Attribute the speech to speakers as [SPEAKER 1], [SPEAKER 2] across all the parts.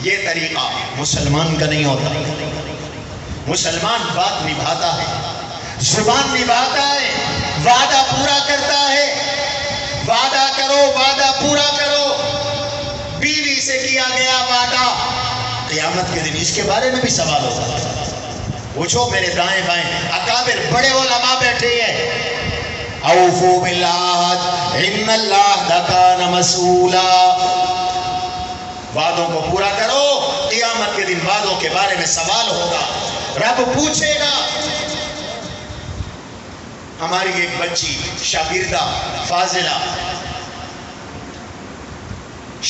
[SPEAKER 1] یہ طریقہ مسلمان کا نہیں ہوتا. مسلمان بات نبھاتا ہے، زبان نبھاتا ہے، وعدہ پورا کرتا ہے. وعدہ کرو، وعدہ پورا کرو. بیوی سے کیا گیا وعدہ، قیامت کے دن اس کے بارے میں بھی سوال ہوگا. پوچھو میرے دائیں بائیں اکابر بڑے علماء بیٹھے ہیں. اوفوا بالعہد ان العہد کان مسئولا. وعدوں کو پورا کرو، قیامت کے دن وعدوں کے بارے میں سوال ہوگا، رب پوچھے گا. ہماری ایک بچی شاگردہ فاضلہ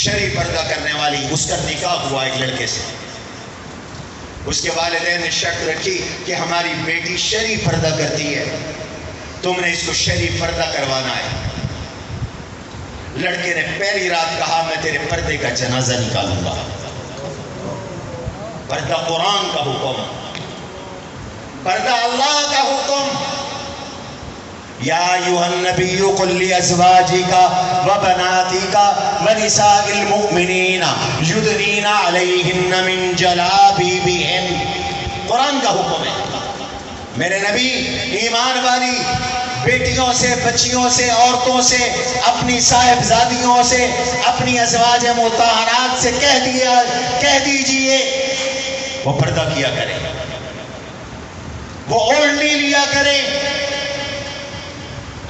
[SPEAKER 1] شرعی پردہ کرنے والی، اس کا نکاح ہوا ایک لڑکے سے. اس کے والدین نے شرط رکھی کہ ہماری بیٹی شرعی پردہ کرتی ہے، تم نے اس کو شرعی پردہ کروانا ہے. لڑکے نے پہلی رات کہا میں تیرے پردے کا جنازہ نکالوں گا. پردہ قرآن کا حکم، پردہ اللہ کا حکم. یا ایھا النبی قل لازواجک وبناتک ونساء المؤمنین یدنین علیہن من جلابیبہن. قرآن کا حکم ہے. میرے نبی ایمان والی بیٹیوں سے، بچیوں سے، عورتوں سے، اپنی صاحبزادیوں سے، اپنی ازواج مطہرات سے کہہ دیجئے وہ پردہ کیا کرے، وہ اوڑھنی لیا کرے.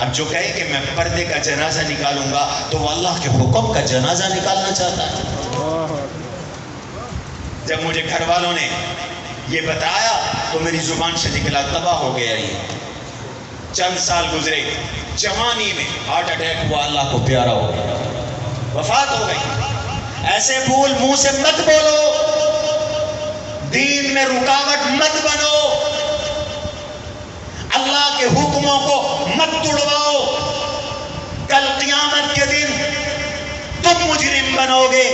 [SPEAKER 1] اب جو کہے کہ میں پردے کا جنازہ نکالوں گا تو وہ اللہ کے حکم کا جنازہ نکالنا چاہتا ہے. جب مجھے گھر والوں نے یہ بتایا تو میری زبان سے نکلا تباہ ہو گیا. یہ چند سال گزرے، جوانی میں ہارٹ اٹیک ہوا، اللہ کو پیارا ہو گیا، وفات ہو گئی. ایسے بھول منہ سے مت بولو، دین میں رکاوٹ مت بنو، اللہ کے حکموں کو مت توڑواؤ. کل قیامت کے دن تم مجرم بنو گے.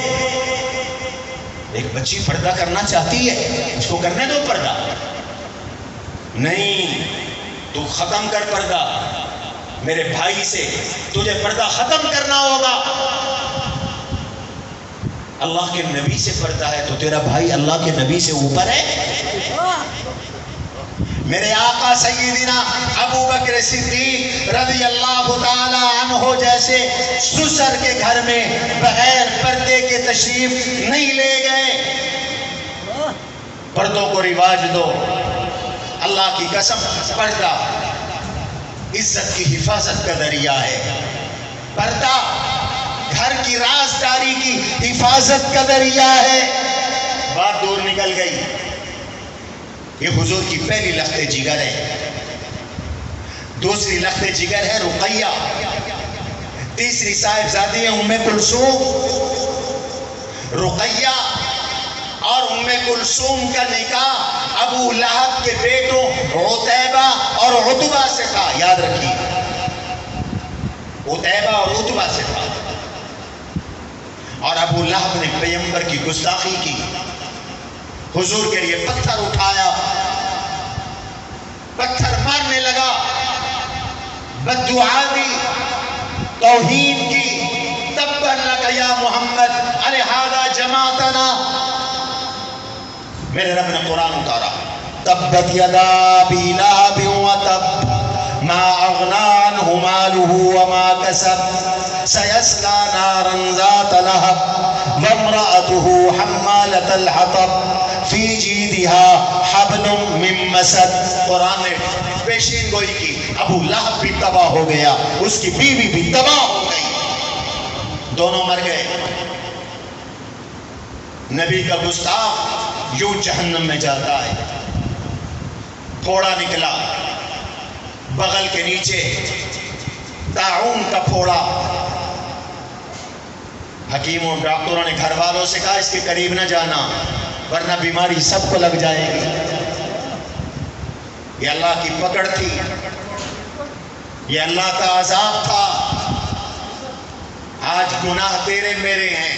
[SPEAKER 1] ایک بچی پردہ کرنا چاہتی ہے، اس کو کرنے دو پردہ. نہیں، تو ختم کر پردہ. میرے بھائی سے تجھے پردہ ختم کرنا ہوگا. اللہ کے نبی سے پردہ ہے تو تیرا بھائی اللہ کے نبی سے اوپر ہے. میرے آقا سیدنا ابو بکر صدیق رضی اللہ تعالی عنہ جیسے سسر کے گھر میں بغیر پردے کے تشریف نہیں لے گئے. پردوں کو رواج دو. اللہ کی قسم، پردہ عزت کی حفاظت کا ذریعہ ہے. پردہ گھر کی رازداری کی حفاظت کا ذریعہ ہے. بات دور نکل گئی. یہ حضور کی پہلی لخت جگر ہے. دوسری لخت جگر ہے رقیہ. تیسری صاحبزادی ہے ام کلثوم. رقیہ اور ام کلثوم کا نکاح ابو لہب کے بیٹوں عتیبہ اور عتبہ سے تھا. یاد رکھیے، عتیبہ اور عتبہ سے تھا. اور ابو لہب نے پیغمبر کی گستاخی کی، حضور کے لیے پتھر اٹھایا، پتھر مارنے لگا، بددعا دی، توہین کی. تبت لک یا محمد الہذا جماعتنا. میرے رب نے قرآن اتارا، تبت یدا ابی لہب وتب ما اغنی عنہ مالہ وما کسب سیصلی نارا ذات لہب وامرأته حمالۃ الحطب فی جیدها حبل من مسد. قرآن نے پیشین گوئی کی. ابو لہب بھی تباہ ہو گیا، اس کی بیوی بھی تباہ ہو گئی، دونوں مر گئے. نبی کا گستاخ یوں جہنم میں جاتا ہے. پھوڑا نکلا بغل کے نیچے، طاعون کا پھوڑا. حکیموں ڈاکٹروں نے گھر والوں سے کہا اس کے قریب نہ جانا ورنہ بیماری سب کو لگ جائے گی. یہ اللہ کی پکڑ تھی، یہ اللہ کا عذاب تھا. آج گناہ تیرے میرے ہیں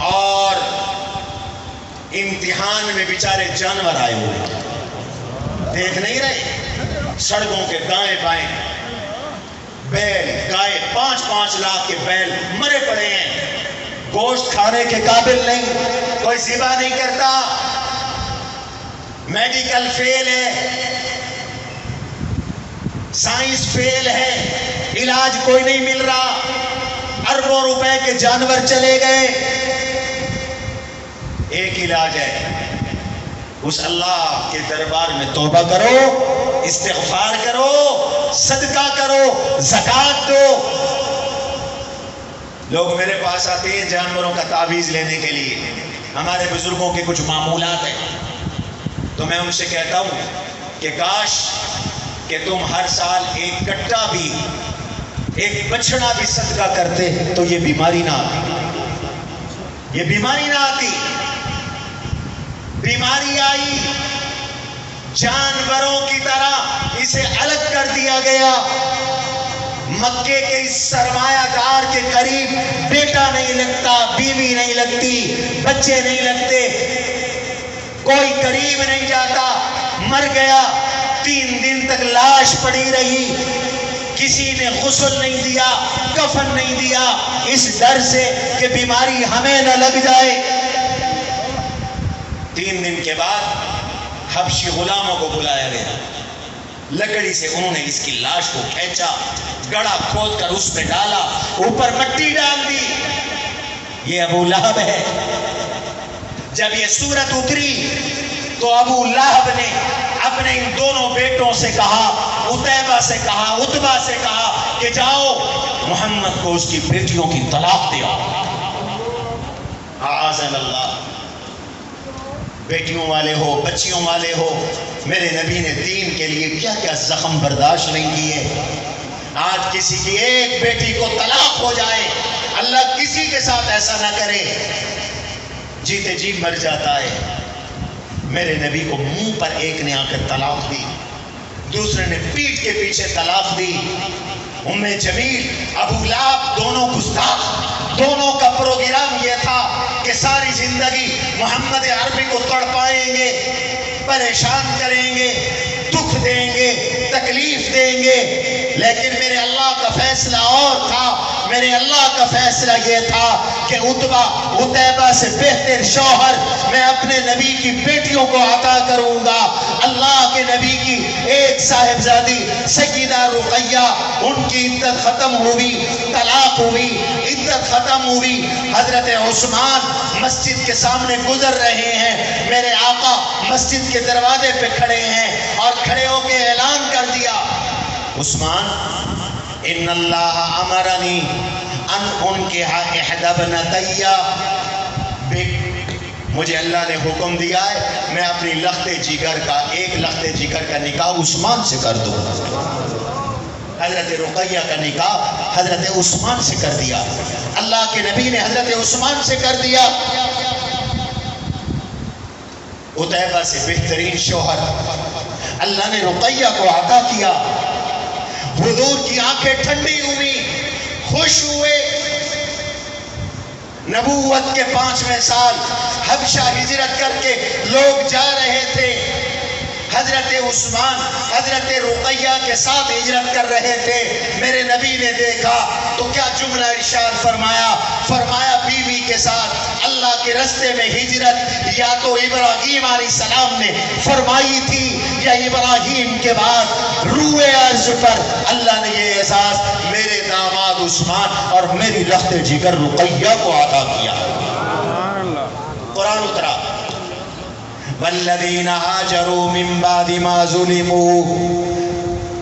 [SPEAKER 1] اور امتحان میں بیچارے جانور آئے ہوئے. دیکھ نہیں رہے سڑکوں کے دائیں بائیں بیل گائے، 5-5 لاکھ کے بیل مرے پڑے ہیں، گوشت کھانے کے قابل نہیں. کوئی ذبح نہیں کرتا، میڈیکل فیل ہے، سائنس فیل ہے، علاج کوئی نہیں مل رہا، اربوں روپے کے جانور چلے گئے، ایک علاج ہے، اس اللہ کے دربار میں توبہ کرو، استغفار کرو، صدقہ کرو، زکوٰۃ دو۔ لوگ میرے پاس آتے ہیں جانوروں کا تعویذ لینے کے لیے، ہمارے بزرگوں کے کچھ معمولات ہیں، تو میں ان سے کہتا ہوں کہ کاش کہ تم ہر سال ایک کٹا بھی، ایک بچڑا بھی صدقہ کرتے تو یہ بیماری نہ آتی، یہ بیماری نہ آتی۔ بیماری آئی، جانوروں کی طرح اسے الگ کر دیا گیا۔ مکے کے اس سرمایہ دار کے قریب بیٹا نہیں لگتا، بیوی نہیں لگتی، بچے نہیں لگتے، کوئی قریب نہیں جاتا۔ مر گیا، 3 دن تک لاش پڑی رہی، کسی نے غسل نہیں دیا، کفن نہیں دیا، اس ڈر سے کہ بیماری ہمیں نہ لگ جائے۔ 3 دن کے بعد حبشی غلاموں کو بلایا گیا، لکڑی سے انہوں نے اس کی لاش کو کھینچا، گڑھا کھود کر اس پہ ڈالا، اوپر مٹی ڈال دی۔ یہ ابو لہب ہے۔ جب یہ سورت اتری تو ابو لہب نے اپنے ان دونوں بیٹوں سے کہا، عتیبہ سے کہا، عتبہ سے کہا کہ جاؤ محمد کو اس کی بیٹیوں کی طلاق دو۔ اعاذنا اللہ، بیٹیوں والے ہو، بچیوں والے ہو، میرے نبی نے دین کے لیے کیا کیا زخم برداشت نہیں کیے۔ آج کسی کی ایک بیٹی کو طلاق ہو جائے، اللہ کسی کے ساتھ ایسا نہ کرے، جیتے جی مر جاتا ہے۔ میرے نبی کو منہ پر ایک نے آ کر طلاق دی، دوسرے نے پیٹھ کے پیچھے طلاق دی۔ ام جمیل، ابو لہب، دونوں گستاخ، دونوں کا پروگرام یہ تھا کہ ساری زندگی محمد عربی کو تڑپائیں گے، پریشان کریں گے، دکھ دیں گے، تکلیف دیں گے، لیکن میرے اللہ کا فیصلہ اور تھا۔ میرے اللہ کا فیصلہ یہ تھا کہ عتیبہ سے بہتر شوہر میں اپنے نبی کی بیٹیوں کو عطا کروں گا۔ اللہ کے نبی کی ایک صاحبزادی سیدہ رقیہ، ان کی عدت ختم ہوئی، طلاق ہوئی، عدت ختم ہوئی۔ حضرت عثمان مسجد کے سامنے گزر رہے ہیں، میرے آقا مسجد کے دروازے پہ کھڑے ہیں اور کھڑے ہو کے اعلان کر دیا، عثمان ان اللہ امرنی ان انکح احدی ابنتی، مجھے اللہ نے حکم دیا ہے میں اپنی لخت جگر کا، ایک لخت جگر کا نکاح عثمان سے کر دوں۔ حضرت رقیہ کا نکاح حضرت عثمان سے کر دیا، اللہ کے نبی نے حضرت عثمان سے کر دیا۔ عتیبہ سے بہترین شوہر اللہ نے رقیہ کو عطا کیا۔ حضور کی آنکھیں ٹھنڈی ہوئی، خوش ہوئے۔ نبوت کے 5ویں سال حبشہ ہجرت کر کے لوگ جا رہے تھے، حضرت عثمان حضرت رقیہ کے ساتھ ہجرت کر رہے تھے۔ میرے نبی نے دیکھا تو کیا جملہ ارشاد فرمایا، فرمایا بیوی کے ساتھ اللہ کے رستے میں ہجرت یا تو ابراہیم علیہ السلام نے فرمائی تھی یا ابراہیم کے بعد روئے عرض پر اللہ نے یہ احساس میرے داماد عثمان اور میری لخت جگر رقیہ کو عطا کیا۔ قرآن اترا، والذین ہاجروا من بعد ما ظلموا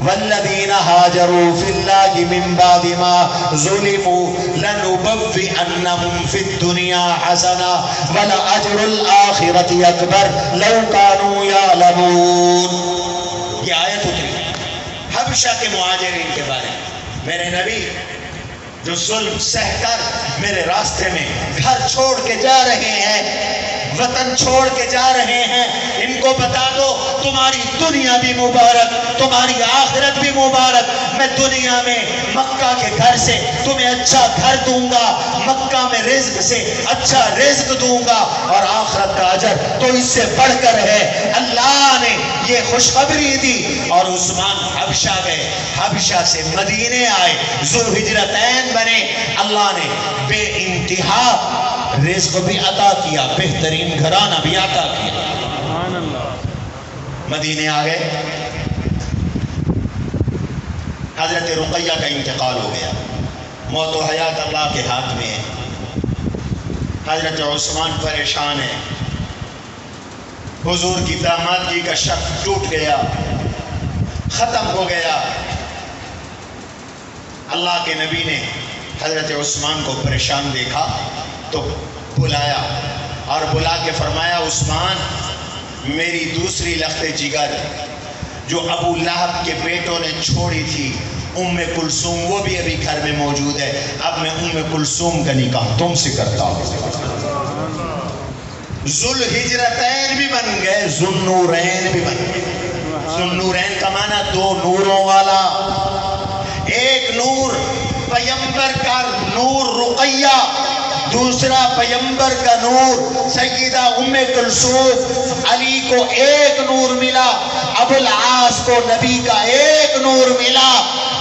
[SPEAKER 1] والذین هاجروا فی اللہ من بعد ما ظلموا لنبوئنہم فی الدنیا حسنہ ولأجر الآخرۃ اکبر لو کانوا یعلمون۔ یہ آیت اتری حبشہ کے مہاجرین کے بارے میں۔ میرے نبی جو ظلم سہ کر میرے راستے میں گھر چھوڑ کے جا رہے ہیں، وطن چھوڑ کے جا رہے ہیں، ان کو بتا دو تمہاری دنیا بھی مبارک، تمہاری آخرت بھی مبارک۔ میں دنیا میں مکہ کے گھر سے تمہیں اچھا گھر دوں گا، مکہ میں رزق سے اچھا رزق دوں گا، اور آخرت کا اجر تو اس سے بڑھ کر ہے۔ اللہ نے یہ خوشخبری دی اور عثمان حبشہ گئے، حبشہ سے مدینے آئے، ذوالہجرتین بنے۔ اللہ نے بے انتہا رزق بھی عطا کیا، بہترین گھرانہ بھی عطا کیا۔ مدینے آ گئے، حضرت رقیہ کا انتقال ہو گیا، موت و حیات اللہ کے ہاتھ میں ہے۔ حضرت عثمان پریشان ہے، حضور کی دامادگی کا شک ٹوٹ گیا، ختم ہو گیا۔ اللہ کے نبی نے حضرت عثمان کو پریشان دیکھا تو بلایا اور بلا کے فرمایا، عثمان، میری دوسری لخت جگر جو ابو لہب کے بیٹوں نے چھوڑی تھی، ام کلثوم، وہ بھی ابھی گھر میں موجود ہے۔ اب میں ام کلثوم کا نکاح تم سے کرتا ہوں۔ ذوالہجرتین بھی بن گئے، ذوالنورین بھی بن گئے۔ ذوالنورین کا معنی دو نوروں والا، ایک نور پیغمبر کا نور رقیہ، دوسرا پیغمبر کا نور سیدہ ام کلثوم۔ علی کو ایک نور ملا، ابو العاص کو نبی کا ایک نور ملا۔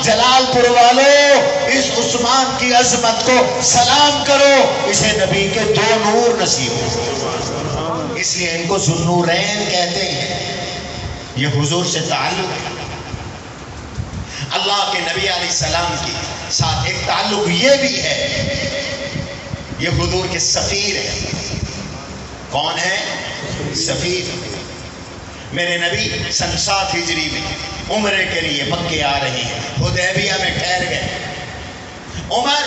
[SPEAKER 1] جلال پور والوں، اس عثمان کی عظمت کو سلام کرو، اسے نبی کے دو نور نصیب ہو، اس لیے ان کو ذوالنورین کہتے ہیں۔ یہ حضور سے تعلق ہے۔ اللہ کے نبی علیہ السلام کے ساتھ ایک تعلق یہ بھی ہے، یہ حضور کے سفیر ہیں۔ کون ہے؟ سفیر۔ میرے نبی سن 7 ہجری میں عمرے کے لیے مکے آ رہے ہیں، حدیبیہ میں ٹھہر گئے۔ عمر،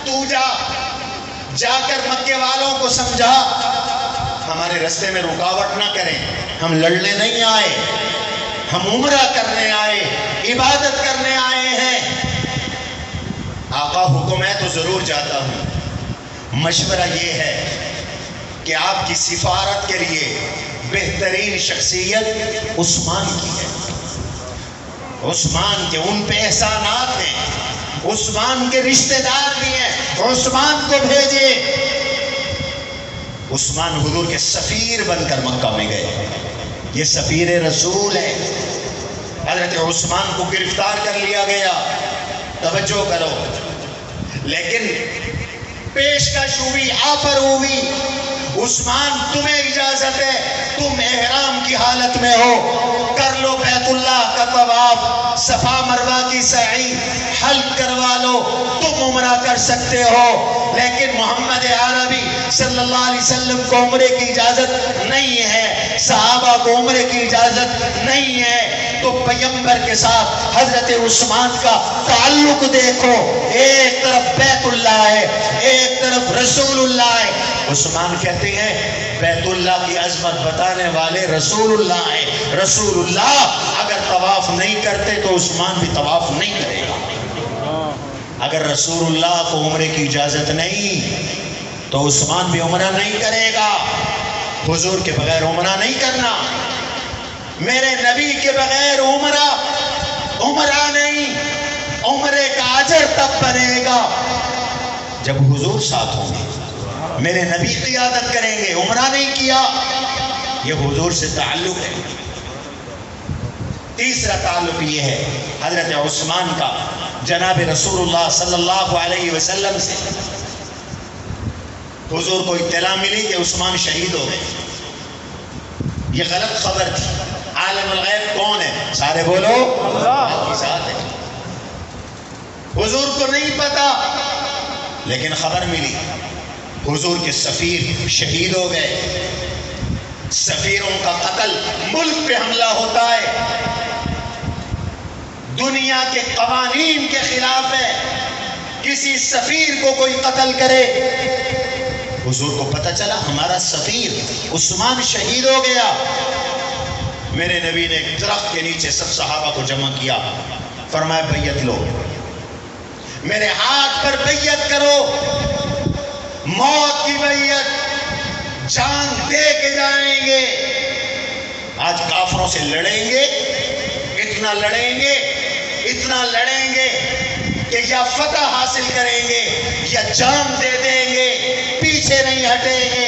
[SPEAKER 1] تو جا کر مکے والوں کو سمجھا، ہمارے راستے میں رکاوٹ نہ کریں، ہم لڑنے نہیں آئے، ہم عمرہ کرنے آئے، عبادت کرنے آئے ہیں۔ آقا حکم ہے تو ضرور جاتا ہوں۔ مشورہ یہ ہے کہ آپ کی سفارت کے لیے بہترین شخصیت عثمان کی ہے۔ عثمان کے ان پہ احسانات ہیں، عثمان کے رشتہ دار بھی ہیں، عثمان کو بھیجے۔ عثمان حضور کے سفیر بن کر مکہ میں گئے، یہ سفیر رسول ہے۔ حضرت عثمان کو گرفتار کر لیا گیا، توجہ کرو، لیکن پیشکش ہوئی، آفر ہوئی، عثمان تمہیں اجازت ہے، تم احرام کی حالت میں ہو، کر لو بیت اللہ کا طواف، صفا مروہ کی سعی، حلق کروا لو، تم عمرہ کر سکتے ہو۔ لیکن محمد عربی صلی اللہ علیہ وسلم کو عمرے کی اجازت نہیں ہے، صحابہ کو عمرے کی اجازت نہیں ہے۔ تو پیغمبر کے ساتھ حضرت عثمان کا تعلق دیکھو، ایک طرف بیت اللہ ہے، ایک طرف رسول اللہ ہے۔ عثمان کہتے ہیں بیت اللہ کی عظمت بتانے والے رسول اللہ ہے، رسول اللہ اگر طواف نہیں کرتے تو عثمان بھی طواف نہیں کرے گا۔ اگر رسول اللہ کو عمرے کی اجازت نہیں تو عثمان بھی عمرہ نہیں کرے گا۔ حضور کے بغیر عمرہ نہیں کرنا، میرے نبی کے بغیر عمرہ نہیں۔ عمرے کا اجر تب بنے گا جب حضور ساتھ ہوں گے، میرے نبی قیادت کریں گے، عمرہ نہیں کیا، یہ حضور سے تعلق ہے۔ تیسرا تعلق یہ ہے حضرت عثمان کا جناب رسول اللہ صلی اللہ علیہ وسلم سے۔ حضور کو اطلاع ملی کہ عثمان شہید ہو گئے، یہ غلط خبر تھی۔ عالم الغیب کون ہے؟ سارے بولو، اللہ کی ذات ہے۔ حضور کو نہیں پتا، لیکن خبر ملی حضور کے سفیر شہید ہو گئے۔ سفیروں کا قتل ملک پہ حملہ ہوتا ہے، دنیا کے قوانین کے خلاف ہے، کسی سفیر کو کوئی قتل کرے۔ حضور کو پتہ چلا ہمارا سفیر عثمان شہید ہو گیا۔ میرے نبی نے ایک درخت کے نیچے سب صحابہ کو جمع کیا، فرمایا بیعت لو، میرے ہاتھ پر بیعت کرو، موت کی بیعت، جان دے کے جائیں گے۔ آج کافروں سے لڑیں گے، اتنا لڑیں گے، اتنا لڑیں گے کہ یا فتح حاصل کریں گے یا جان دے دیں گے، پیچھے نہیں ہٹیں گے۔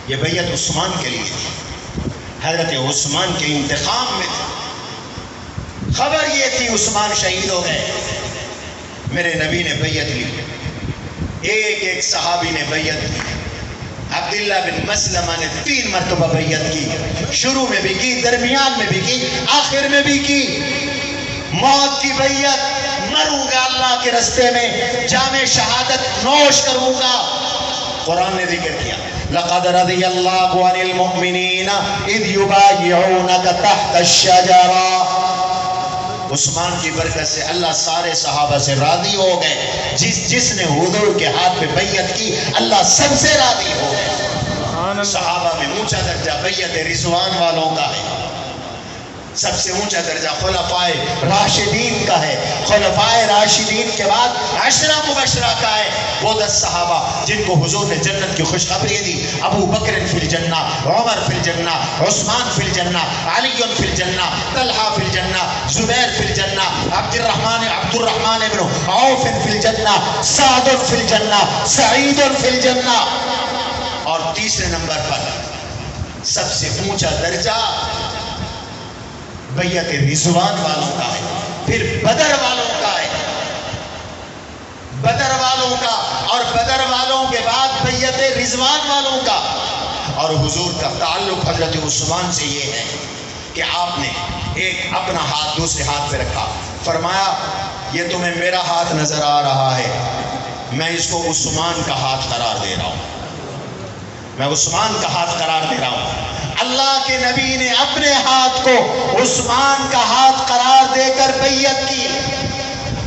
[SPEAKER 1] یہ بیعت عثمان کے لیے تھی، حضرت عثمان کے انتخاب میں تھی۔ خبر یہ تھی عثمان شہید ہو گئے، میرے نبی نے بیعت لی، ایک ایک صحابی نے بیعت کی. عبداللہ بن مسلمہ نے 3 مرتبہ بیعت کی. شروع میں بھی کی, درمیان میں بھی کی, آخر میں بھی کی. موت کی بیعت, مروں گا اللہ کے راستے میں, جام شہادت نوش کروں گا. قرآن نے ذکر کیا لقد رضی اللہ عن المؤمنین اذ یبایعونک تحت الشجرہ. عثمان کی برکت سے اللہ سارے صحابہ سے راضی ہو گئے. جس نے حضور کے ہاتھ پہ بیعت کی اللہ سب سے راضی ہو گئے. صحابہ میں اونچا درجہ بیعت رضوان والوں کا ہے. سب سے اونچا درجہ خلفائے راشدین کا ہے. خلفائے راشدین کے بعد 10 مبشرہ کا ہے. وہ 10 صحابہ جن کو حضور نے جنت کی خوشخبری دی. ابو بکر فی الجنہ, عمر فی الجنہ, عثمان فی الجنہ, علی فی الجنہ, طلحہ فی الجنہ, زبیر فی الجنہ, عبد الرحمن ابن عوف فی الجنہ, سعد فی الجنہ, سعید فی الجنہ. اور تیسرے نمبر پر سب سے اونچا درجہ بیعت رضوان والوں کا ہے. پھر بدر والوں کا ہے, بدر والوں کا, اور بدر والوں کے بعد بیعت رضوان والوں کا. اور حضور کا تعلق حضرت عثمان سے یہ ہے کہ آپ نے ایک اپنا ہاتھ دوسرے ہاتھ پہ رکھا, فرمایا یہ تمہیں میرا ہاتھ نظر آ رہا ہے, میں اس کو عثمان کا ہاتھ قرار دے رہا ہوں, میں عثمان کا ہاتھ قرار دے رہا ہوں. اللہ کے نبی نے اپنے ہاتھ کو عثمان کا ہاتھ قرار دے کر بیعت کی.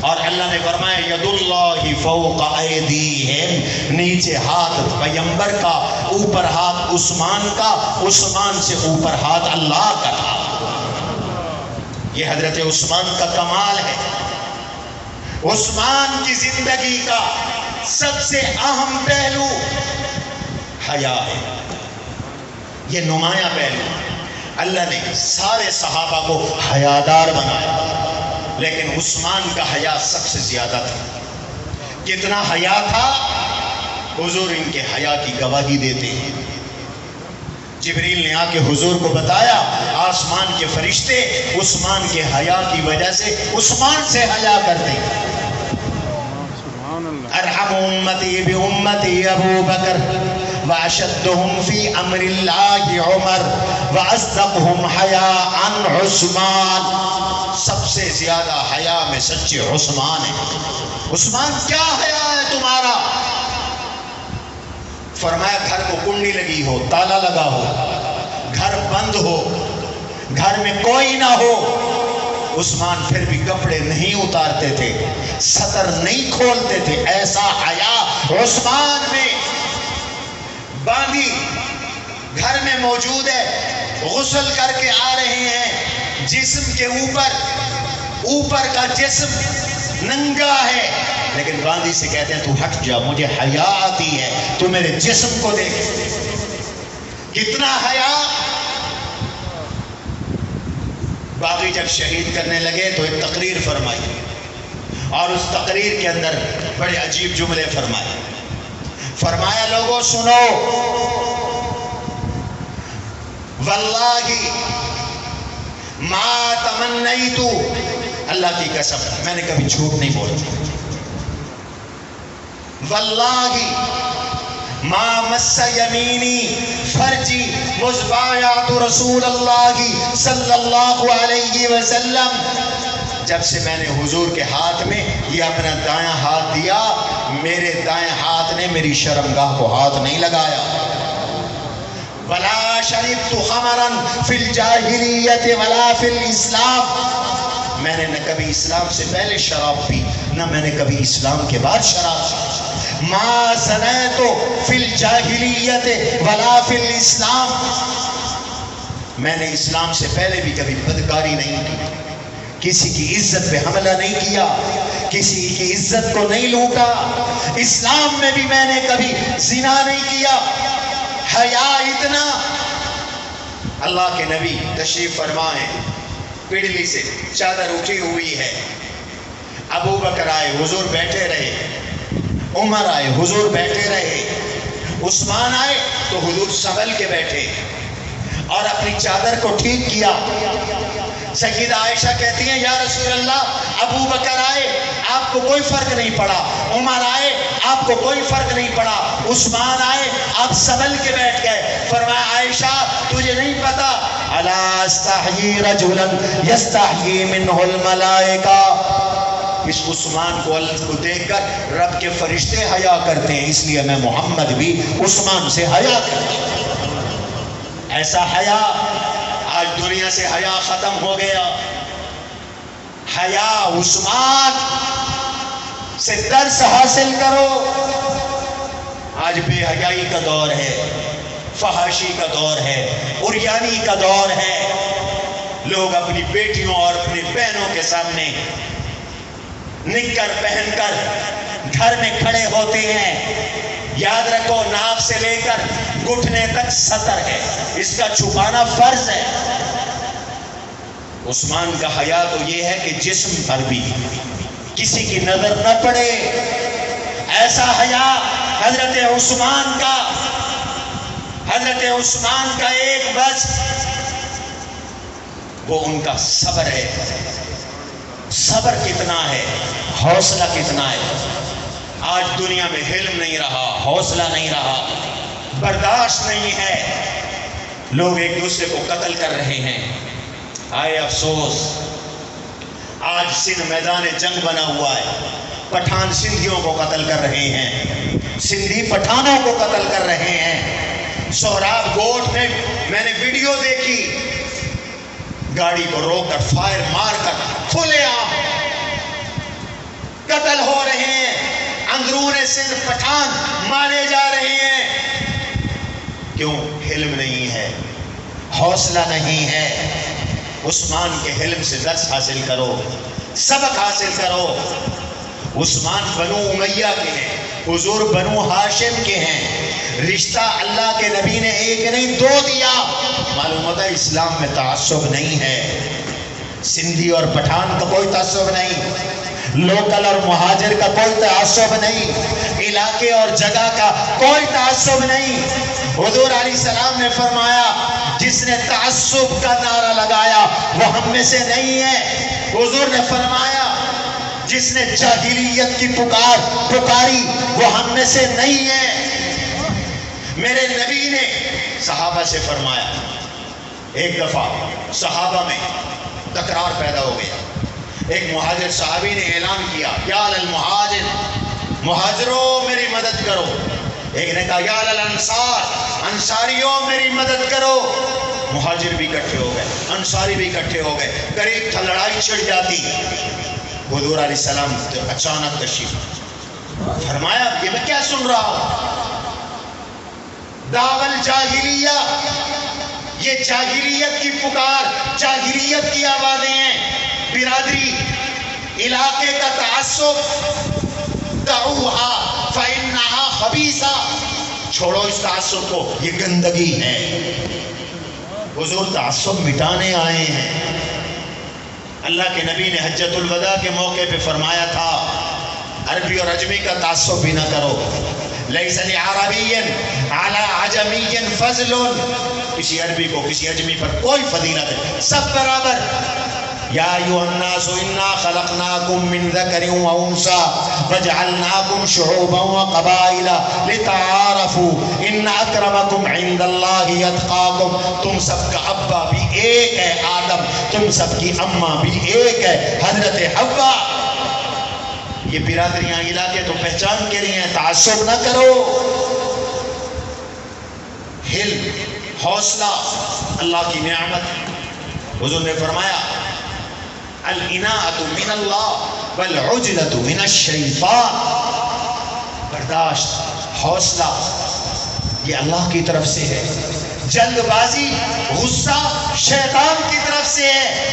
[SPEAKER 1] اور اللہ نے فرمایا ید اللہ فوق ایدیہم, نیچے ہاتھ پیغمبر کا, اوپر ہاتھ عثمان کا, عثمان سے اوپر ہاتھ اللہ کا تھا. یہ حضرت عثمان کا کمال ہے. عثمان کی زندگی کا سب سے اہم پہلو حیا ہے. یہ نمایاں پہلو. اللہ نے سارے صحابہ کو حیادار بنایا, لیکن عثمان کا حیا سب سے زیادہ تھا. کتنا حیا تھا حضور ان کے حیا کی گواہی دیتے ہیں. جبریل نے آ کے حضور کو بتایا آسمان کے فرشتے عثمان کے حیا کی وجہ سے عثمان سے حیا کرتے ہیں. ارحم امتی بامتی ابو بکر واشدهم فی امر اللہ عمر واصدقهم حیاء عثمان. سب سے زیادہ حیا میں سچے عثمان ہیں. عثمان کیا حیا ہے تمہارا؟ فرمایا گھر کو کنڈی لگی ہو, تالا لگا ہو, گھر بند ہو, گھر میں کوئی نہ ہو, عثمان پھر بھی کپڑے نہیں اتارتے تھے, سطر نہیں کھولتے تھے. ایسا حیا عثمان میں. باندھی گھر میں موجود ہے, غسل کر کے آ رہے ہیں, جسم کے اوپر کا جسم ننگا ہے, لیکن باندھی سے کہتے ہیں تو ہٹ جا, مجھے حیا آتی ہے, تو میرے جسم کو دیکھ. کتنا حیا. باقی جب شہید کرنے لگے تو ایک تقریر فرمائی, اور اس تقریر کے اندر بڑے عجیب جملے فرمائے. فرمایا لوگوں سنو, واللہ ما تمنیت, اللہ کی قسم میں نے کبھی جھوٹ نہیں بولا, واللہ ما مس یمینی فرجی مزبایات رسول اللہ صلی اللہ علیہ وسلم. جب سے میں نے حضور کے ہاتھ میں یہ اپنا دایاں ہاتھ دیا, میرے دائیں ہاتھ نے میری شرمگاہ کو ہاتھ نہیں لگایا. ولا شربت خمرا فی الجاہلیت ولا فی الاسلام, میں نے نہ کبھی اسلام سے پہلے شراب پی, نہ میں نے کبھی اسلام کے بعد شراب پی. ما زنیت فی الجاہلیت ولا فی الاسلام, میں نے اسلام سے پہلے بھی کبھی بدکاری نہیں کی, کسی کی عزت پہ حملہ نہیں کیا, کسی کی عزت کو نہیں لوٹا. اسلام میں بھی میں نے کبھی زنا نہیں کیا. حیا اتنا. اللہ کے نبی تشریف فرما ہے, پڑلی سے چادر اٹھی ہوئی ہے. ابو بکر آئے, حضور بیٹھے رہے. عمر آئے, حضور بیٹھے رہے. عثمان آئے تو حضور سنبھل کے بیٹھے اور اپنی چادر کو ٹھیک کیا. سیدہ عائشہ کہتی ہیں یا رسول اللہ ابو بکر آئے آپ کو کوئی فرق نہیں پڑا، عمر آئے آپ کو کوئی فرق نہیں پڑا، عثمان آئے آپ سنبھل کے بیٹھ گئے۔ فرمایا عائشہ تجھے نہیں پتا الا استحیی رجلا یستحیی منہ الملائکہ، اس عثمان کو دیکھ کر رب کے فرشتے حیا کرتے ہیں، اس لیے میں محمد بھی عثمان سے حیا کرتا ہوں۔ ایسا حیا آج دنیا سے حیا ختم ہو گیا۔ حیا عثمان سے درس حاصل کرو۔ آج بے حیائی کا دور ہے، فحاشی کا دور ہے، عریانی کا دور ہے۔ لوگ اپنی بیٹیوں اور اپنی بہنوں کے سامنے نکر پہن کر گھر میں کھڑے ہوتے ہیں۔ یاد رکھو ناک سے لے کر گھٹنے تک ستر ہے، اس کا چھپانا فرض ہے۔ عثمان کا حیا تو یہ ہے کہ جسم پر بھی کسی کی نظر نہ پڑے، ایسا حیا حضرت عثمان کا۔ حضرت عثمان کا ایک بس وہ ان کا صبر ہے۔ صبر کتنا ہے، حوصلہ کتنا ہے۔ آج دنیا میں حلم نہیں رہا، حوصلہ نہیں رہا، برداشت نہیں ہے۔ لوگ ایک دوسرے کو قتل کر رہے ہیں۔ آئے افسوس، آج سندھ میدان جنگ بنا ہوا ہے، پٹھان سندھیوں کو قتل کر رہے ہیں، سندھی پٹھانوں کو قتل کر رہے ہیں۔ سہراب گوٹھ میں نے ویڈیو دیکھی، گاڑی کو روک کر فائر مار کر کھلے عام قتل ہو رہے ہیں، اندرون سندھ پٹھان مارے جا رہے ہیں۔ کیوں؟ حلم نہیں ہے، حوصلہ نہیں ہے۔ عثمان کے حلم سے درس حاصل کرو، سبق حاصل کرو۔ عثمان بنو امیہ کے ہیں، حضور بنو ہاشم کے ہیں۔ رشتہ اللہ کے نبی نے ایک نہیں دو دیا۔ معلوم ہوتا ہے اسلام میں تعصب نہیں ہے۔ سندھی اور پٹھان کا کوئی تعصب نہیں، لوکل اور مہاجر کا کوئی تعصب نہیں، علاقے اور جگہ کا کوئی تعصب نہیں۔ حضور علیہ السلام نے فرمایا جس نے تعصب کا نعرہ لگایا وہ ہم میں سے نہیں ہے۔ حضور نے فرمایا جس نے جاہلیت کی پکاری وہ ہم میں سے نہیں ہے۔ میرے نبی نے صحابہ سے فرمایا، ایک دفعہ صحابہ میں تکرار پیدا ہو گیا۔ ایک مہاجر صحابی نے اعلان کیا یا للمہاجر، مہاجروں میری مدد کرو۔ ایک نے کہا یا للانصار، انصاریوں میری مدد کرو۔ مہاجر بھی اکٹھے ہو گئے، انصاری بھی اکٹھے ہو گئے، قریب تھا لڑائی چھڑ جاتی۔ حضور علیہ السلام اچانک تشریف فرمایا یہ میں کیا سن رہا ہوں؟ دعوی الجاہلیہ، یہ جاہلیت کی پکار، جاہلیت کی آوازیں ہیں۔ برادری، علاقے کا تعصب، دعوہا فإنہا خبیثہ، چھوڑو اس تعصب کو، یہ گندگی ہے۔ حضور تعصب مٹانے آئے ہیں۔ اللہ کے نبی نے حجۃ الوداع کے موقع پہ فرمایا تھا عربی اور عجمی کا تعصب بھی نہ کرو۔ لیس لعربی علی عجمی فضل، کسی عربی کو کسی عجمی پر کوئی فضیلت ہے، سب برابر۔ یا ایھا الناس انا خلقناکم من ذکر و انثی وجعلناکم شعوبا وقبائل لتعارفوا ان اکرمکم عند اللہ اتقاکم۔ تم سب کا ابا بھی ایک ہے آدم، تم سب کی اماں بھی ایک ہے حضرت حوا۔ یہ برادریاں علاقے تو پہچان کے لیے ہیں، تعصب نہ کرو۔ حلم، حوصلہ اللہ کی نعمت۔ حضور نے فرمایا الاناءۃ من اللہ والعجلۃ من الشیطان، برداشت، حوصلہ یہ اللہ کی طرف سے ہے، جلد بازی، غصہ شیطان کی طرف سے ہے۔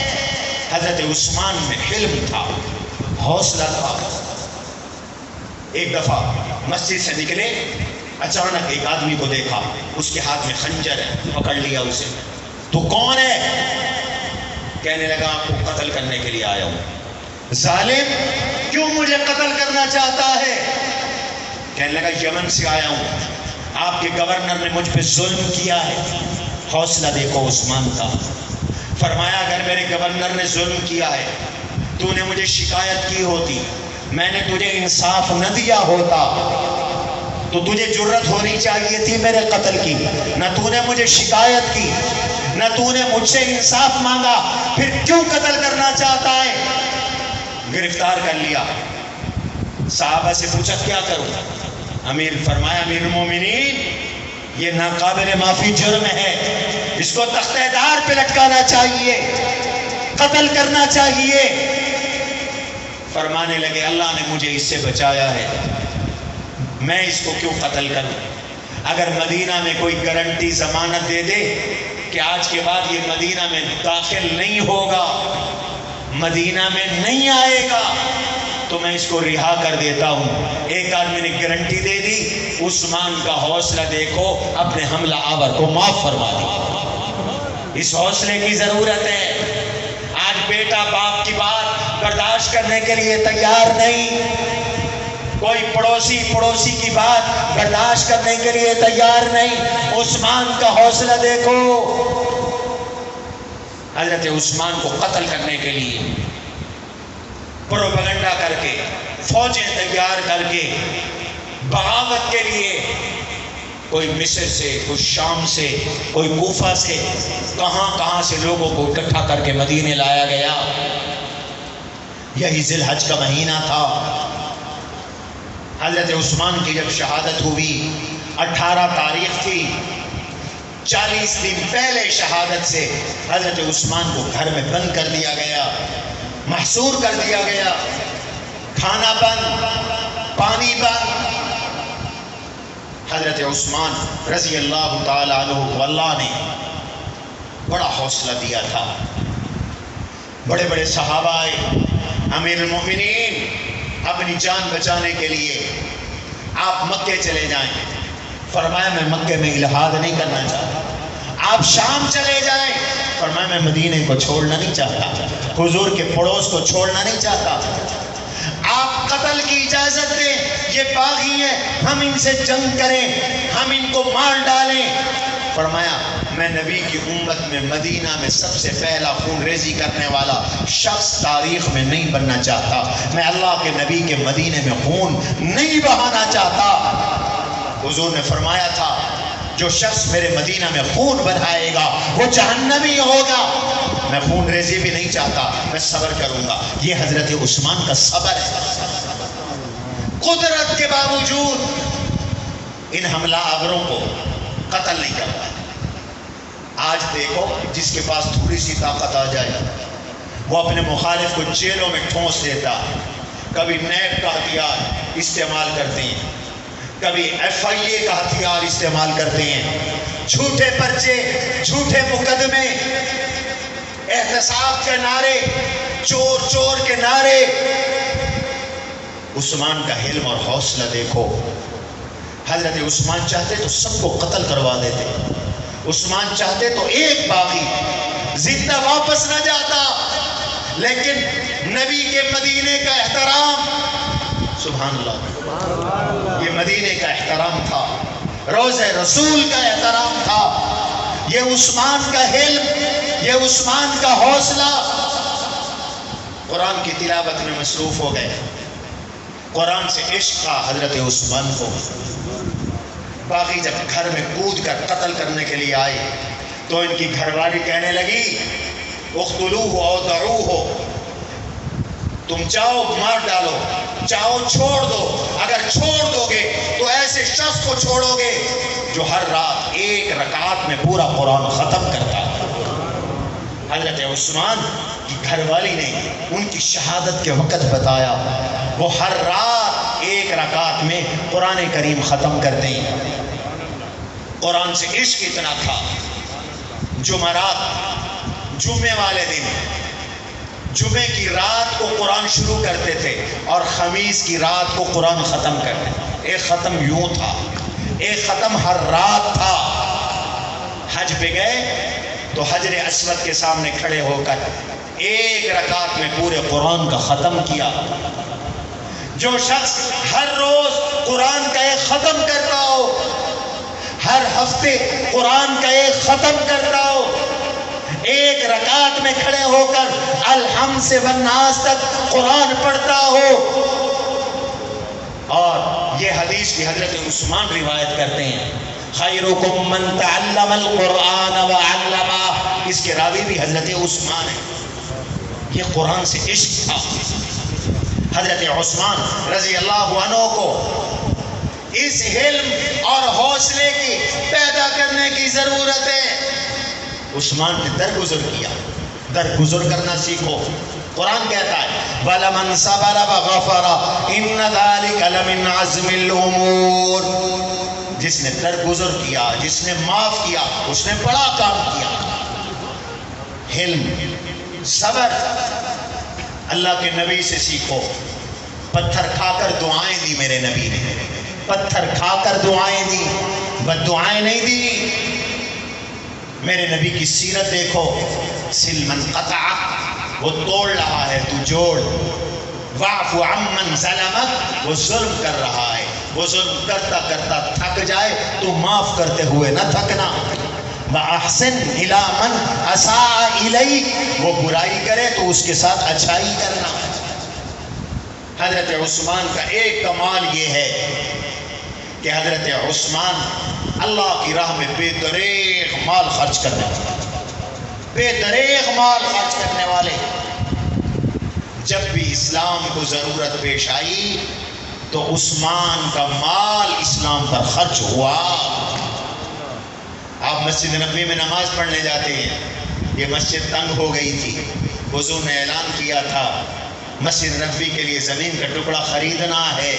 [SPEAKER 1] حضرت عثمان میں حلم تھا، حوصلہ تھا۔ ایک دفعہ مسجد سے نکلے، اچانک ایک آدمی کو دیکھا، اس کے ہاتھ میں خنجر ہے، پکڑ لیا اسے۔ تو کون ہے؟ کہنے لگا آپ کو قتل کرنے کے لیے آیا ہوں۔ ظالم، کیوں مجھے قتل کرنا چاہتا ہے؟ کہنے لگا یمن سے آیا ہوں، آپ کے گورنر نے مجھ پہ ظلم کیا ہے۔ حوصلہ دیکھو عثمان کا، فرمایا اگر میرے گورنر نے ظلم کیا ہے، تو نے مجھے شکایت کی ہوتی، میں نے تجھے انصاف نہ دیا ہوتا، تو تجھے جرت ہونی چاہیے تھی میرے قتل کی، نہ تو نے مجھے شکایت کی، نہ تو نے مجھ سے انصاف مانگا، پھر کیوں قتل کرنا چاہتا ہے؟ گرفتار کر لیا۔ صحابہ سے پوچھا کیا کروں؟ امیر فرمایا امیر المومنین یہ ناقابل معافی جرم ہے، اس کو تختہ دار پہ لٹکانا چاہیے، قتل کرنا چاہیے۔ فرمانے لگے اللہ نے مجھے اس سے بچایا ہے، میں اس کو کیوں قتل کروں؟ اگر مدینہ میں کوئی گارنٹی ضمانت دے دے کہ آج کے بعد یہ مدینہ میں داخل نہیں ہوگا، مدینہ میں نہیں آئے گا، تو میں اس کو رہا کر دیتا ہوں۔ ایک آدمی نے گارنٹی دے دی، عثمان کا حوصلہ دیکھو، اپنے حملہ آور کو معاف فرما دی۔ اس حوصلے کی ضرورت ہے۔ آج بیٹا باپ کی بات برداشت کرنے کے لیے تیار نہیں، کوئی پڑوسی کی بات برداشت کرنے کے لیے تیار نہیں۔ عثمان کا حوصلہ دیکھو، حضرت عثمان کو قتل کرنے کے لیے پروپیگنڈا کر کے، فوجیں تیار کر کے، بغاوت کے لیے کوئی مصر سے، کوئی شام سے، کوئی کوفہ سے، کہاں سے لوگوں کو اکٹھا کر کے مدینے لایا گیا۔ یہی ذی الحج کا مہینہ تھا۔ حضرت عثمان کی جب شہادت ہوئی، 18 تاریخ تھی، 40 دن پہلے شہادت سے حضرت عثمان کو گھر میں بند کر دیا گیا، محصور کر دیا گیا، کھانا بند، پانی بند۔ حضرت عثمان رضی اللہ تعالی عنہ کو اللہ نے بڑا حوصلہ دیا تھا۔ بڑے بڑے صحابہ آئے، امیر المومنین اپنی جان بچانے کے لیے آپ مکے چلے جائیں۔ فرمایا میں مکے میں الحاد نہیں کرنا چاہتا۔ آپ شام چلے جائیں۔ فرمایا میں مدینے کو چھوڑنا نہیں چاہتا، حضور کے پڑوس کو چھوڑنا نہیں چاہتا۔ آپ قتل کی اجازت دیں، یہ باغی ہیں، ہم ان سے جنگ کریں، ہم ان کو مار ڈالیں۔ فرمایا میں نبی کی امت میں مدینہ میں سب سے پہلا خون ریزی کرنے والا شخص تاریخ میں نہیں بننا چاہتا، میں اللہ کے نبی کے مدینے میں خون نہیں بہانا چاہتا۔ حضور نے فرمایا تھا جو شخص میرے مدینہ میں خون بہائے گا وہ جہنمی ہوگا۔ میں خون ریزی بھی نہیں چاہتا، میں صبر کروں گا۔ یہ حضرت عثمان کا صبر ہے۔ قدرت کے باوجود ان حملہ آوروں کو قتل نہیں کرتا۔ آج دیکھو جس کے پاس تھوڑی سی طاقت آ جائے وہ اپنے مخالف کو جیلوں میں ٹھونس دیتا ہے۔ کبھی نیب کا ہتھیار استعمال کرتے ہیں، کبھی FIA کا ہتھیار استعمال کرتے ہیں، جھوٹے پرچے، جھوٹے مقدمے، احتساب کے نعرے، چور چور کے نعرے۔ عثمان کا حلم اور حوصلہ دیکھو۔ حضرت عثمان چاہتے تو سب کو قتل کروا دیتے، عثمان چاہتے تو ایک باغی زندہ واپس نہ جاتا، لیکن نبی کے مدینے کا احترام، سبحان اللہ، یہ مدینے کا احترام تھا، روضہ رسول کا احترام تھا۔ یہ عثمان کا حلم، یہ عثمان کا حوصلہ۔ قرآن کی تلاوت میں مصروف ہو گئے، قرآن سے عشق تھا حضرت عثمان کو۔ باقی جب گھر میں کود کر قتل کرنے کے لیے آئے تو ان کی گھر والی کہنے لگی اقتلوہ او دعوہ، تم چاہو مار ڈالو، چاہو چھوڑ دو، اگر چھوڑ دو گے تو ایسے شخص کو چھوڑو گے جو ہر رات ایک رکعت میں پورا قرآن ختم کرتا ہے۔ حضرت عثمان کی گھر والی نے ان کی شہادت کے وقت بتایا، وہ ہر رات ایک رکعت میں قرآن کریم ختم کرتے ہیں۔ قرآن سے عشق اتنا تھا، جمعرات، جمعے والے دن، جمعے کی رات کو قرآن شروع کرتے تھے اور خمیس کی رات کو قرآن ختم کرتے تھے۔ ایک ختم یوں تھا، ایک ختم ہر رات تھا۔ حج پہ گئے تو حجر اسود کے سامنے کھڑے ہو کر ایک رکعت میں پورے قرآن کا ختم کیا۔ جو شخص ہر روز قرآن کا ایک ختم کرتا ہو، ہر ہفتے قرآن کا ایک ختم کرتا ہو، ایک رکعت میں کھڑے ہو کر الحمد سے والناس تک قرآن پڑھتا ہو. اور یہ حدیث بھی حضرت عثمان روایت کرتے ہیں، خیرکم من تعلم القرآن وعلمہ. اس کے راوی بھی حضرت عثمان ہیں. یہ قرآن سے عشق تھا. حضرت عثمان رضی اللہ عنہ کو اس علم اور حوصلے کی پیدا کرنے کی ضرورت ہے. عثمان نے درگزر کیا. درگزر کرنا سیکھو. قرآن کہتا ہے وَلَمَنْ صَبَرَ وَغَفَرَ إِنَّ ذَلِكَ لَمِنْ عَزْمِ الْأُمُورِ. جس نے درگزر کیا، جس نے معاف کیا، اس نے بڑا کام کیا. حلم، صبر اللہ کے نبی سے سیکھو. پتھر کھا کر دعائیں دی میرے نبی نے. پتھر کھا کر دعائیں دی، بد دعائیں نہیں دی. میرے نبی کی سیرت دیکھو. سل من قطع، وہ توڑ رہا ہے تو جوڑ. واعف عمن ظلمک، وہ ظلم کر رہا ہے، وہ ظلم کرتا کرتا تھک جائے تو معاف کرتے ہوئے نہ تھکنا. وَأَحْسِنْ إِلَىٰ مَنْ أَسَاءَ إِلَيْكَ، وہ برائی کرے تو اس کے ساتھ اچھائی کرنا. حضرت عثمان کا ایک کمال یہ ہے کہ حضرت عثمان اللہ کی راہ میں بے دریغ مال خرچ کرنے والے، بے دریغ مال خرچ کرنے والے. جب بھی اسلام کو ضرورت پیش آئی تو عثمان کا مال اسلام پر خرچ ہوا. آپ مسجد نبوی میں نماز پڑھنے جاتے ہیں. یہ مسجد تنگ ہو گئی تھی. حضور نے اعلان کیا تھا مسجد نبوی کے لیے زمین کا ٹکڑا خریدنا ہے.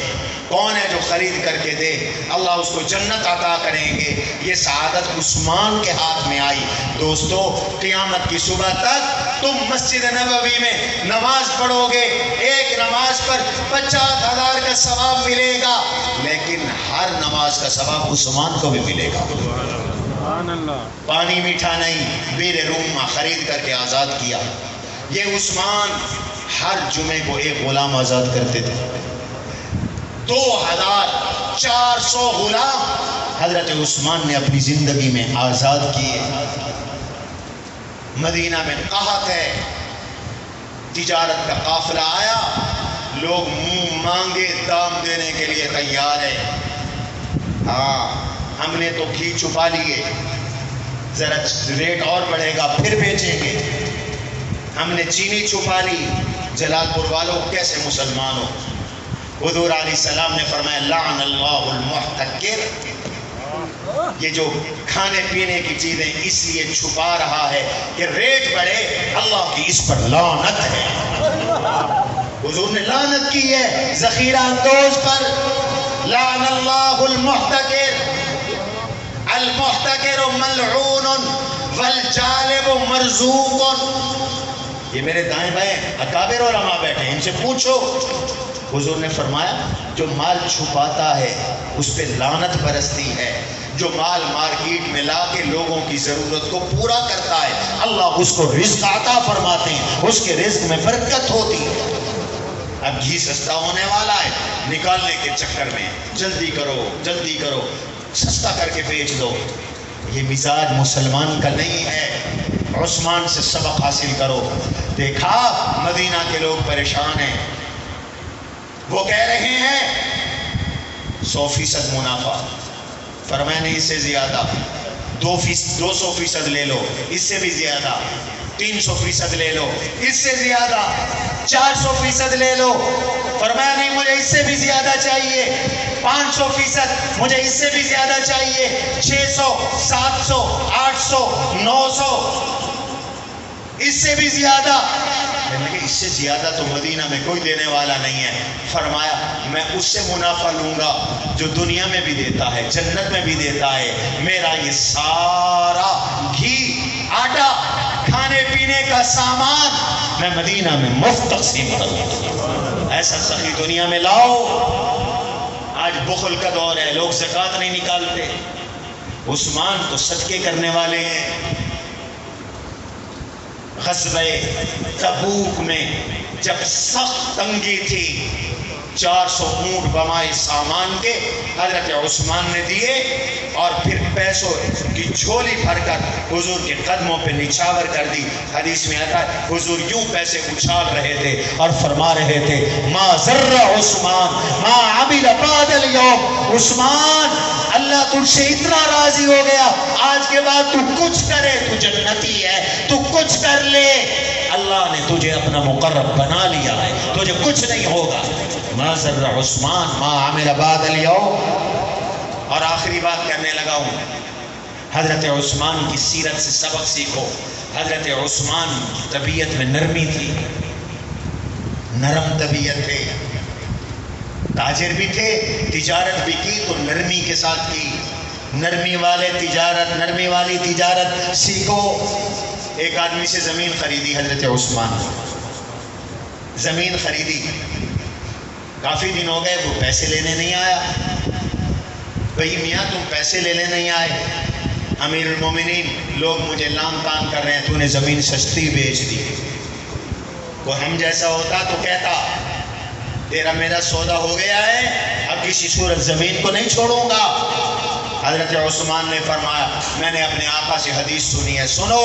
[SPEAKER 1] کون ہے جو خرید کر کے دے؟ اللہ اس کو جنت عطا کریں گے. یہ سعادت عثمان کے ہاتھ میں آئی. دوستو، قیامت کی صبح تک تم مسجد نبوی میں نماز پڑھو گے، ایک نماز پر 50,000 کا ثواب ملے گا، لیکن ہر نماز کا ثواب عثمان کو بھی ملے گا. پانی میٹھا نہیں، بیر روم خرید کر کے آزاد کیا. یہ عثمان ہر جمعے کو ایک غلام آزاد کرتے تھے. 2400 غلام حضرت عثمان نے اپنی زندگی میں آزاد کیے. مدینہ میں قحط ہے، تجارت کا قافلہ آیا، لوگ منہ مانگے دام دینے کے لیے تیار ہے. ہاں، ہم نے تو گھی چھپا لیے، ذرا ریٹ اور بڑھے گا پھر بیچیں گے. ہم نے چینی چھپا لی. جلال پور والوں کیسے مسلمان ہو؟ حضور علیہ السلام نے فرمایا لعن اللہ المحتکر. یہ جو کھانے پینے کی چیزیں اس لیے چھپا رہا ہے کہ ریٹ بڑھے، اللہ کی اس پر لعنت ہے. حضور نے لعنت کی ہے ذخیرہ اندوز پر. لعن اللہ المحتکر، المحتکر ملعون والجالب مرزوق. یہ میرے دائیں بائیں اکابر علماء بیٹھے ہیں، ان سے پوچھو. حضور نے فرمایا جو مال چھپاتا ہے اس پہ لعنت برستی ہے. جو مال مارکیٹ میں لا کے لوگوں کی ضرورت کو پورا کرتا ہے، اللہ اس کو رزق عطا فرماتے ہیں، اس کے رزق میں برکت ہوتی ہے. اب گھی سستا ہونے والا ہے، نکالنے کے چکر میں جلدی کرو جلدی کرو، سستا کر کے بیچ دو. یہ مزاج مسلمان کا نہیں ہے. عثمان سے سبق حاصل کرو. دیکھا مدینہ کے لوگ پریشان ہیں، وہ کہہ رہے ہیں 100% منافع. فرمایا نہیں، اس سے زیادہ 200% لے لو، اس سے بھی زیادہ 300% لے لو، اس سے زیادہ 400% لے لو. فرمایا نہیں، مجھے اس سے بھی زیادہ چاہیے. 500%، مجھے اس سے بھی زیادہ چاہیے. 600، 700، 800، 900، اس سے بھی زیادہ. اس سے زیادہ تو مدینہ میں کوئی دینے والا نہیں ہے. فرمایا میں اس سے منافع لوں گا جو دنیا میں بھی دیتا ہے، جنت میں بھی دیتا ہے. میرا یہ سارا گھی، آٹا، کھانے پینے کا سامان میں مدینہ میں مفت تقسیم کروں. ایسا سخی دنیا میں لاؤ. آج بخل کا دور ہے، لوگ زکوٰۃ نہیں نکالتے. عثمان تو صدقے کرنے والے ہیں. غزوہ تبوک میں جب سخت تنگی تھی، 400 اونٹ بمائے سامان کے حضرت عثمان نے دیے، اور پھر پیسوں کی جھولی بھر کر حضور کے قدموں پہ نچھاور کر دی۔ حدیث میں آتا ہے حضور یوں پیسے اچھال رہے تھے اور فرما رہے تھے ما ذر عثمان ما عمل بعد اليوم، عثمان اللہ تجھ سے اتنا راضی ہو گیا، آج کے بعد تو کچھ کرے تو جنتی ہے، تو کچھ کر لے، اللہ نے تجھے اپنا مقرب بنا لیا ہے، تجھے کچھ نہیں ہوگا۔ ما ذر عثمان ما عمل بعد اليوم۔ اور آخری بات کرنے لگا ہوں، حضرت عثمان کی سیرت سے سبق سیکھو۔ حضرت عثمان کی طبیعت میں نرمی تھی، نرم طبیعت تھے، تاجر بھی تھے، تجارت بھی کی تو نرمی کے ساتھ کی۔ نرمی والی تجارت سیکھو۔ ایک آدمی سے زمین خریدی حضرت عثمان، زمین خریدی، کافی دن ہو گئے، وہ پیسے لینے نہیں آیا۔ بھئی میاں تم پیسے لینے نہیں آئے، امیر المومنین لوگ مجھے لام تان کر رہے ہیں، تو نے زمین سستی بیچ دی۔ کوئی ہم جیسا ہوتا تو کہتا تیرا میرا سودا ہو گیا ہے، اب کسی صورت زمین کو نہیں چھوڑوں گا۔ حضرت عثمان نے فرمایا میں نے اپنے آقا سے حدیث سنی ہے، سنو،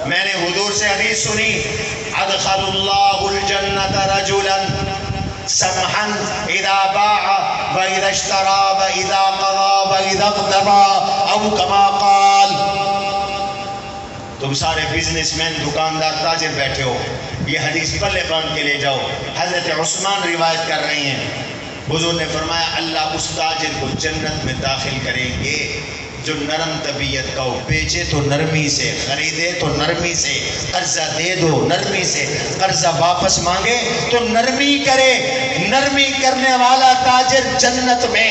[SPEAKER 1] میں نے حضور سے حدیث سنی، ادخل اللہ الجنت رجلا سمحا اذا باع واذا اشترى واذا قضى واذا اقتضى او كما قال۔ تم سارے بزنس مین، دکاندار، تاجر بیٹھے ہو، یہ حدیث پلے باندھ کے لے جاؤ۔ حضرت عثمان روایت کر رہے ہیں، حضور نے فرمایا اللہ اس تاجر کو جنت میں داخل کریں گے جو نرم طبیعت کا ہو، بیچے تو نرمی سے، خریدے تو نرمی سے، قرضہ دے دو نرمی سے، قرضہ واپس مانگے تو نرمی کرے۔ نرمی کرنے والا تاجر جنت میں۔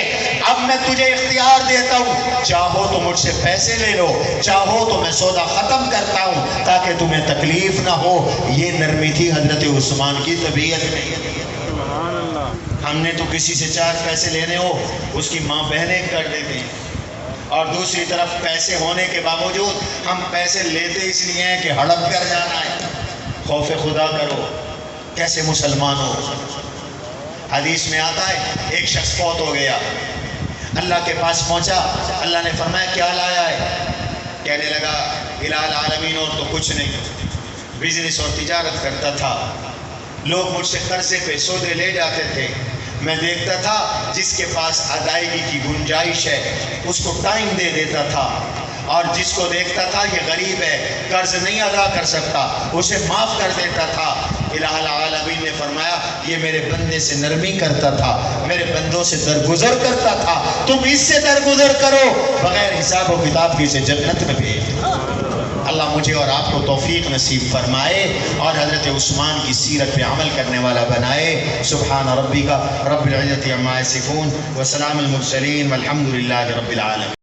[SPEAKER 1] اب میں تجھے اختیار دیتا ہوں، چاہو تو مجھ سے پیسے لے لو، چاہو تو میں سودا ختم کرتا ہوں تاکہ تمہیں تکلیف نہ ہو۔ یہ نرمی تھی حضرت عثمان کی طبیعت میں۔ ہم نے تو کسی سے 4 پیسے لینے ہو اس کی ماں بہنیں کر دیتے ہیں، اور دوسری طرف پیسے ہونے کے باوجود ہم پیسے لیتے اس لیے ہیں کہ ہڑپ کر جانا ہے۔ خوف خدا کرو، کیسے مسلمان ہو۔ حدیث میں آتا ہے ایک شخص فوت ہو گیا، اللہ کے پاس پہنچا، اللہ نے فرمایا کیا لایا ہے؟ کہنے لگا الہ العالمین اور تو کچھ نہیں، بزنس اور تجارت کرتا تھا، لوگ مجھ سے قرضے پہ سودے لے جاتے تھے، میں دیکھتا تھا جس کے پاس ادائیگی کی گنجائش ہے اس کو ٹائم دے دیتا تھا، اور جس کو دیکھتا تھا یہ غریب ہے، قرض نہیں ادا کر سکتا، اسے معاف کر دیتا تھا۔ الہ العالمین نے فرمایا یہ میرے بندے سے نرمی کرتا تھا، میرے بندوں سے درگزر کرتا تھا، تم اس سے درگزر کرو، بغیر حساب و کتاب کی اسے جنت میں بھیج دو۔ اللہ مجھے اور آپ کو توفیق نصیب فرمائے اور حضرت عثمان کی سیرت پہ عمل کرنے والا بنائے۔ سبحان ربک رب العزت عما یصفون وسلام المرسلین والحمد للہ رب العالمین۔